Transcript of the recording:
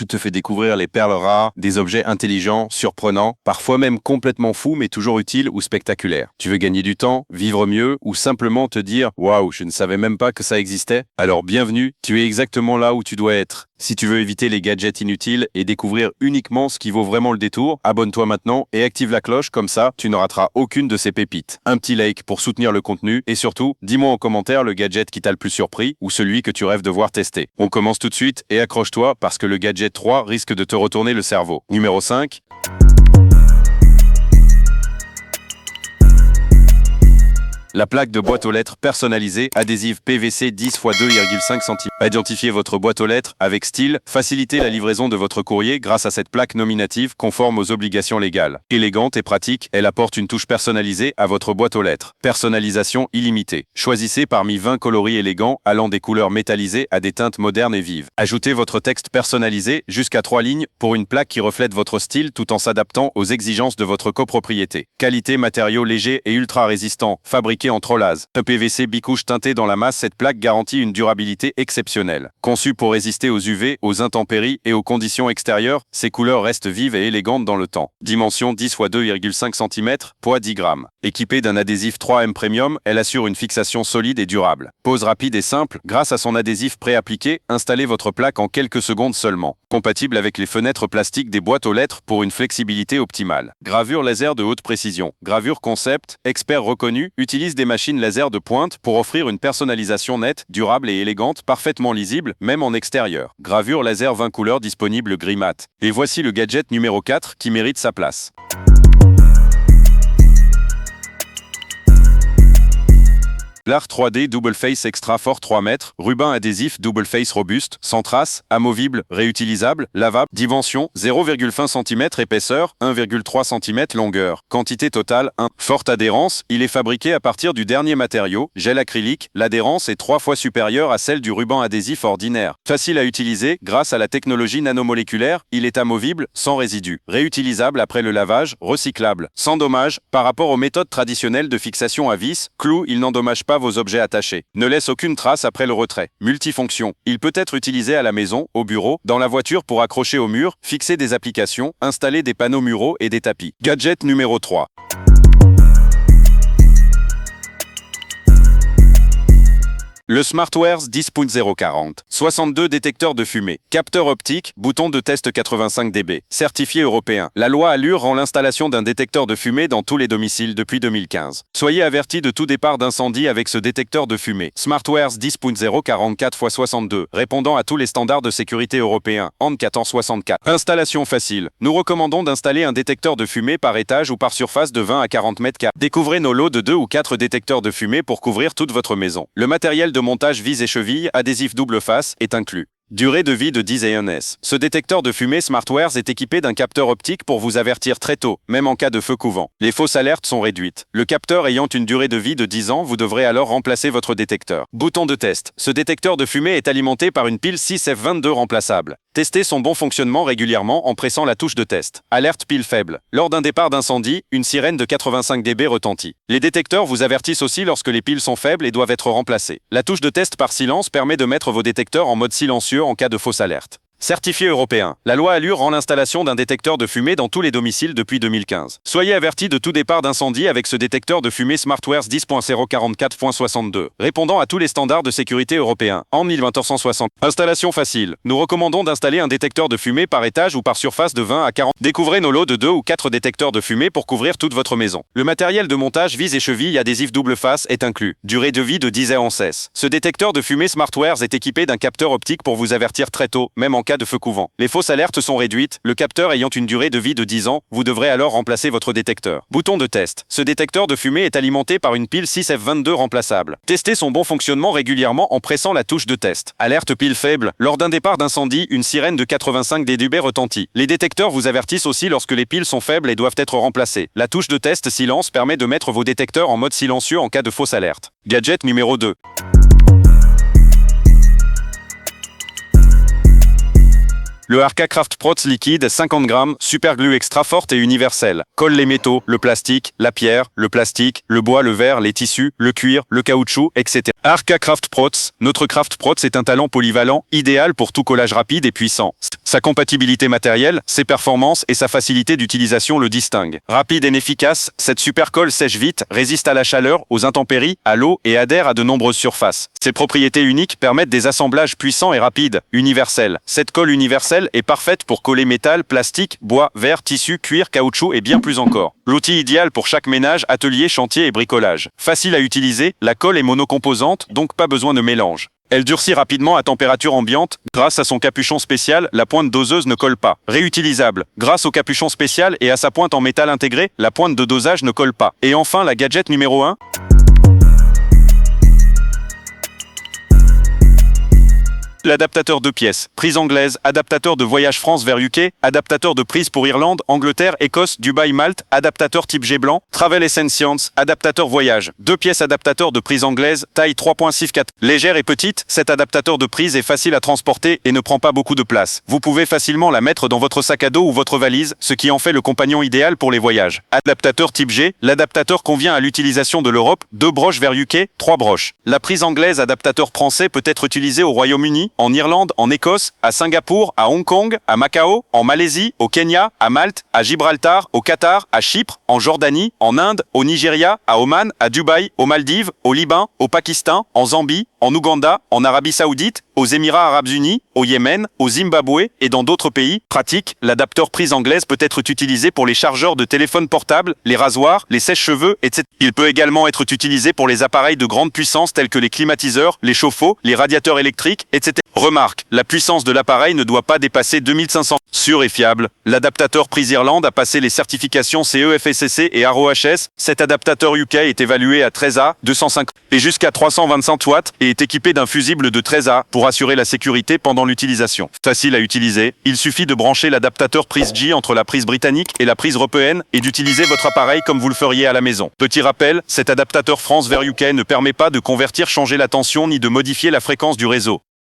Tu te fais découvrir les perles rares, des objets intelligents, surprenants, parfois même complètement fous mais toujours utiles ou spectaculaires. Tu veux gagner du temps, vivre mieux ou simplement te dire « Waouh, je ne savais même pas que ça existait ?» Alors bienvenue, tu es exactement là où tu dois être. Si tu veux éviter les gadgets inutiles et découvrir uniquement ce qui vaut vraiment le détour, abonne-toi maintenant et active la cloche, comme ça, tu ne rateras aucune de ces pépites. Un petit like pour soutenir le contenu et surtout, dis-moi en commentaire le gadget qui t'a le plus surpris ou celui que tu rêves de voir tester. On commence tout de suite et accroche-toi parce que le gadget 3 risque de te retourner le cerveau. Numéro 5. La plaque de boîte aux lettres personnalisée adhésive PVC 10 x 2,5 cm. Identifiez votre boîte aux lettres avec style, facilitez la livraison de votre courrier grâce à cette plaque nominative conforme aux obligations légales. Élégante et pratique, elle apporte une touche personnalisée à votre boîte aux lettres. Personnalisation illimitée. Choisissez parmi 20 coloris élégants allant des couleurs métallisées à des teintes modernes et vives. Ajoutez votre texte personnalisé jusqu'à 3 lignes pour une plaque qui reflète votre style tout en s'adaptant aux exigences de votre copropriété. Qualité matériaux légers et ultra résistants, fabriqués en trollase. PVC bicouche teinté dans la masse, cette plaque garantit une durabilité exceptionnelle. Conçue pour résister aux UV, aux intempéries et aux conditions extérieures, ces couleurs restent vives et élégantes dans le temps. Dimension 10 x 2,5 cm, poids 10 grammes. Équipée d'un adhésif 3M Premium, elle assure une fixation solide et durable. Pose rapide et simple, grâce à son adhésif préappliqué, installez votre plaque en quelques secondes seulement. Compatible avec les fenêtres plastiques des boîtes aux lettres pour une flexibilité optimale. Gravure laser de haute précision. Gravure concept, expert reconnu, utilise des machines laser de pointe pour offrir une personnalisation nette, durable et élégante, parfaitement lisible, même en extérieur. Gravure laser 20 couleurs disponible gris mat. Et voici le gadget numéro 4 qui mérite sa place. L'Art 3D Double Face Extra Fort 3 mètres, ruban adhésif Double Face robuste, sans trace, amovible, réutilisable, lavable, dimension 0,5 cm épaisseur, 1,3 cm longueur. Quantité totale 1. Forte adhérence, il est fabriqué à partir du dernier matériau, gel acrylique, l'adhérence est 3 fois supérieure à celle du ruban adhésif ordinaire. Facile à utiliser, grâce à la technologie nanomoléculaire, il est amovible, sans résidus. Réutilisable après le lavage, recyclable. Sans dommage, par rapport aux méthodes traditionnelles de fixation à vis, clou, il n'endommage pas vos objets attachés. Ne laisse aucune trace après le retrait. Multifonction. Il peut être utilisé à la maison, au bureau, dans la voiture pour accrocher au mur, fixer des applications, installer des panneaux muraux et des tapis. Gadget numéro 3. Le SmartWears 10.040. 62 détecteurs de fumée. Capteur optique, bouton de test 85 dB. Certifié européen. La loi Allure rend l'installation d'un détecteur de fumée dans tous les domiciles depuis 2015. Soyez avertis de tout départ d'incendie avec ce détecteur de fumée. SmartWears 10.044 x 62, répondant à tous les standards de sécurité européens, AN 1464. Installation facile. Nous recommandons d'installer un détecteur de fumée par étage ou par surface de 20 à 40 mètres carrés. Découvrez nos lots de 2 ou 4 détecteurs de fumée pour couvrir toute votre maison. Le matériel de montage vis et cheville, adhésif double face, est inclus. Durée de vie de 10 ans. Ce détecteur de fumée SmartWears est équipé d'un capteur optique pour vous avertir très tôt, même en cas de feu couvant. Les fausses alertes sont réduites. Le capteur ayant une durée de vie de 10 ans, vous devrez alors remplacer votre détecteur. Bouton de test. Ce détecteur de fumée est alimenté par une pile 6F22 remplaçable. Testez son bon fonctionnement régulièrement en pressant la touche de test. Alerte pile faible. Lors d'un départ d'incendie, une sirène de 85 dB retentit. Les détecteurs vous avertissent aussi lorsque les piles sont faibles et doivent être remplacées. La touche de test par silence permet de mettre vos détecteurs en mode silencieux en cas de fausse alerte. Certifié européen. La loi Allure rend l'installation d'un détecteur de fumée dans tous les domiciles depuis 2015. Soyez avertis de tout départ d'incendie avec ce détecteur de fumée SmartWears 10.044.62, répondant à tous les standards de sécurité européens, en 1460. Installation facile. Nous recommandons d'installer un détecteur de fumée par étage ou par surface de 20 à 40. Découvrez nos lots de 2 ou 4 détecteurs de fumée pour couvrir toute votre maison. Le matériel de montage vis et cheville adhésif double face est inclus. Durée de vie de 10 ans. Ce détecteur de fumée SmartWears est équipé d'un capteur optique pour vous avertir très tôt, même en cas de feu couvant. Les fausses alertes sont réduites, le capteur ayant une durée de vie de 10 ans, vous devrez alors remplacer votre détecteur. Bouton de test. Ce détecteur de fumée est alimenté par une pile 6F22 remplaçable. Testez son bon fonctionnement régulièrement en pressant la touche de test. Alerte pile faible. Lors d'un départ d'incendie, une sirène de 85 dB retentit. Les détecteurs vous avertissent aussi lorsque les piles sont faibles et doivent être remplacées. La touche de test silence permet de mettre vos détecteurs en mode silencieux en cas de fausse alerte. Gadget numéro 2. Le Arca Craft Prots liquide, 50 grammes, super glue extra forte et universelle. Colle les métaux, le plastique, la pierre, le plastique, le bois, le verre, les tissus, le cuir, le caoutchouc, etc. Arca Craft Prots. Notre Craft Prots est un talent polyvalent, idéal pour tout collage rapide et puissant. Sa compatibilité matérielle, ses performances et sa facilité d'utilisation le distinguent. Rapide et efficace, cette super colle sèche vite, résiste à la chaleur, aux intempéries, à l'eau et adhère à de nombreuses surfaces. Ses propriétés uniques permettent des assemblages puissants et rapides, universels. Cette colle universelle est parfaite pour coller métal, plastique, bois, verre, tissu, cuir, caoutchouc et bien plus encore. L'outil idéal pour chaque ménage, atelier, chantier et bricolage. Facile à utiliser, la colle est monocomposante, donc pas besoin de mélange. Elle durcit rapidement à température ambiante. Grâce à son capuchon spécial, la pointe doseuse ne colle pas. Réutilisable. Grâce au capuchon spécial et à sa pointe en métal intégré, la pointe de dosage ne colle pas. Et enfin, la gadget numéro 1. L'adaptateur 2 pièces, prise anglaise, adaptateur de voyage France vers UK, adaptateur de prise pour Irlande, Angleterre, Écosse, Dubaï, Malte, adaptateur type G blanc, Travel Essentials, adaptateur voyage, 2 pièces adaptateur de prise anglaise, taille 3.64. Légère et petite, cet adaptateur de prise est facile à transporter et ne prend pas beaucoup de place. Vous pouvez facilement la mettre dans votre sac à dos ou votre valise, ce qui en fait le compagnon idéal pour les voyages. Adaptateur type G, l'adaptateur convient à l'utilisation de l'Europe, 2 broches vers UK, 3 broches. La prise anglaise adaptateur français peut être utilisée au Royaume-Uni, en Irlande, en Écosse, à Singapour, à Hong Kong, à Macao, en Malaisie, au Kenya, à Malte, à Gibraltar, au Qatar, à Chypre, en Jordanie, en Inde, au Nigeria, à Oman, à Dubaï, aux Maldives, au Liban, au Pakistan, en Zambie, en Ouganda, en Arabie Saoudite, aux Émirats Arabes Unis, au Yémen, au Zimbabwe et dans d'autres pays. Pratique, l'adapteur prise anglaise peut être utilisé pour les chargeurs de téléphone portable, les rasoirs, les sèche-cheveux, etc. Il peut également être utilisé pour les appareils de grande puissance tels que les climatiseurs, les chauffe-eau, les radiateurs électriques, etc. Remarque, la puissance de l'appareil ne doit pas dépasser 2500. Sûr et fiable, l'adaptateur prise Irlande a passé les certifications CE-FSCC et RoHS. Cet adaptateur UK est évalué à 13A, 205 et jusqu'à 325 watts et est équipé d'un fusible de 13A pour assurer la sécurité pendant l'utilisation. Facile à utiliser, il suffit de brancher l'adaptateur prise G entre la prise britannique et la prise européenne et d'utiliser votre appareil comme vous le feriez à la maison. Petit rappel, cet adaptateur France vers UK ne permet pas de convertir, changer la tension ni de modifier la fréquence du réseau.